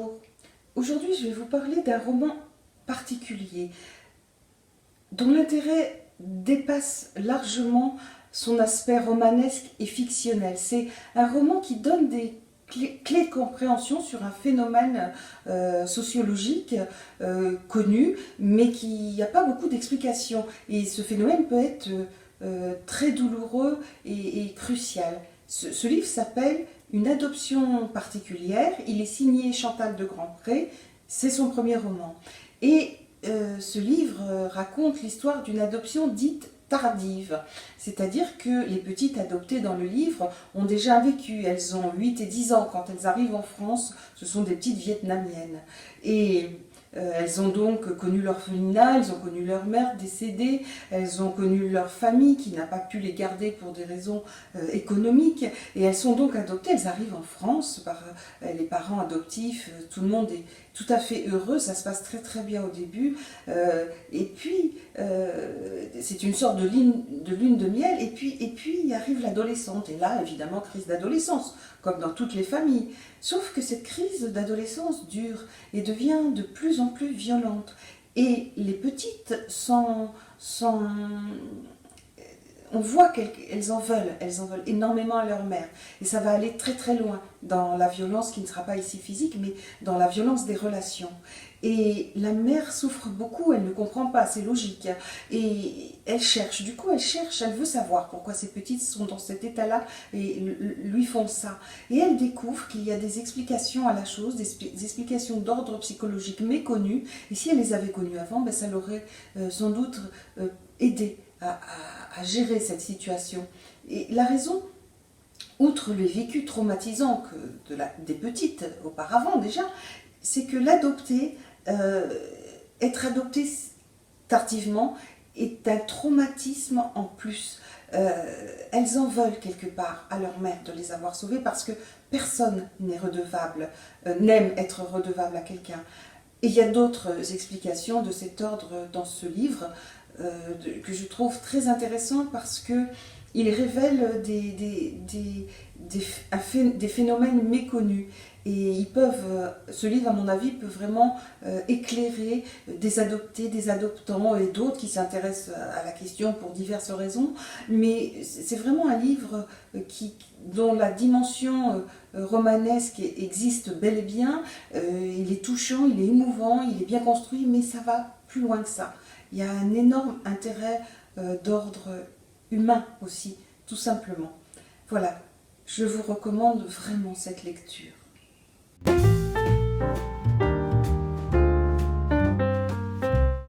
Bonjour, aujourd'hui je vais vous parler d'un roman particulier dont l'intérêt dépasse largement son aspect romanesque et fictionnel. C'est un roman qui donne des clés de compréhension sur un phénomène sociologique connu, mais qui n'a pas beaucoup d'explications. Et ce phénomène peut être très douloureux et crucial. Ce livre s'appelle Une adoption particulière. Il est signé Chantal de Grandpré. C'est son premier roman. Et ce livre raconte l'histoire d'une adoption dite tardive. C'est-à-dire que les petites adoptées dans le livre ont déjà vécu. Elles ont 8 et 10 ans quand elles arrivent en France. Ce sont des petites vietnamiennes. Et elles ont donc connu l'orphelinat, elles ont connu leur mère décédée, elles ont connu leur famille qui n'a pas pu les garder pour des raisons économiques, et elles sont donc adoptées. Elles arrivent en France par les parents adoptifs, tout le monde est tout à fait heureux, ça se passe très très bien au début, et puis c'est une sorte de lune de miel, et puis arrive l'adolescente, et là évidemment crise d'adolescence, comme dans toutes les familles. Sauf que cette crise d'adolescence dure et devient de plus en plus violente. Et les petites on voit qu'elles en veulent énormément à leur mère. Et ça va aller très très loin dans la violence qui ne sera pas ici physique, mais dans la violence des relations. Et la mère souffre beaucoup, elle ne comprend pas, c'est logique. Et elle cherche, elle veut savoir pourquoi ces petites sont dans cet état-là et lui font ça. Et elle découvre qu'il y a des explications à la chose, des explications d'ordre psychologique méconnues. Et si elle les avait connues avant, ben ça l'aurait sans doute aidé à gérer cette situation. Et la raison, outre les vécus traumatisants des petites auparavant déjà, c'est que être adopté tardivement est un traumatisme en plus. Elles en veulent quelque part à leur mère de les avoir sauvées parce que personne n'est redevable, n'aime être redevable à quelqu'un. Et il y a d'autres explications de cet ordre dans ce livre que je trouve très intéressant parce qu'il révèle des phénomènes méconnus. Et ce livre, à mon avis, peut vraiment éclairer des adoptés, des adoptants et d'autres qui s'intéressent à la question pour diverses raisons. Mais c'est vraiment un livre dont la dimension romanesque existe bel et bien. Il est touchant, il est émouvant, il est bien construit, mais ça va plus loin que ça. Il y a un énorme intérêt d'ordre humain aussi, tout simplement. Voilà, je vous recommande vraiment cette lecture.